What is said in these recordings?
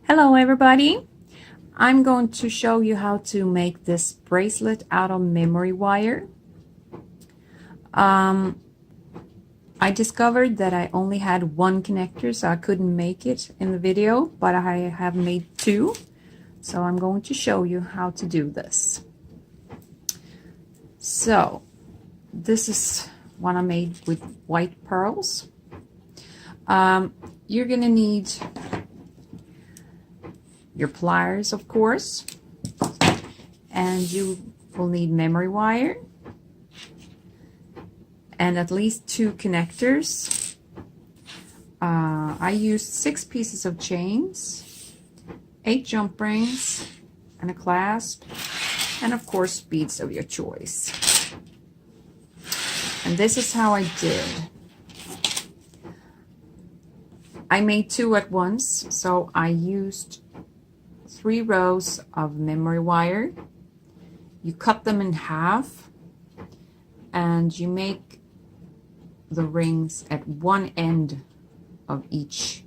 Hello everybody, I'm going to show you how to make this bracelet out of memory wire. I discovered that I only had one connector, so I couldn't make it in the video, but I have made two, so I'm going to show you how to do this. So this is one I made with white pearls. You're gonna need your pliers, of course, and you will need memory wire and at least two connectors. I used 6 pieces of chains, 8 jump rings, and a clasp, and of course beads of your choice. And this is how I did. I made 2 at once, so I used 3 rows of memory wire. You cut them in half and you make the rings at one end of each,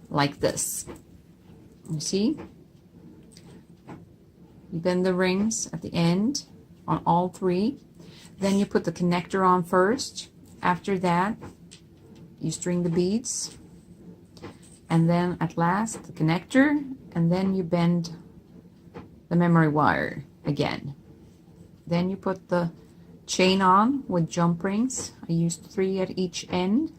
like this. You see? You bend the rings at the end on all 3. Then you put the connector on first. After that, you string the beads. And then at last the connector, and then you bend the memory wire again. Then you put the chain on with jump rings. I used 3 at each end.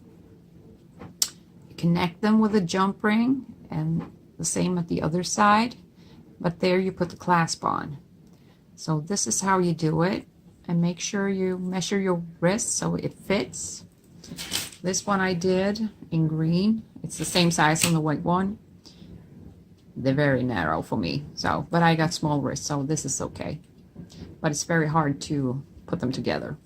You connect them with a jump ring, and the same at the other side, but there you put the clasp on. So this is how you do it, and make sure you measure your wrist so it fits. This one I did in green. It's the same size on the white one. They're very narrow for me, so, but I got small wrists, so this is okay. But it's very hard to put them together.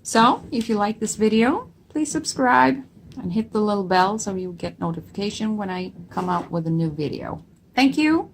So if you like this video, please subscribe and hit the little bell so you get notification when I come out with a new video. Thank you.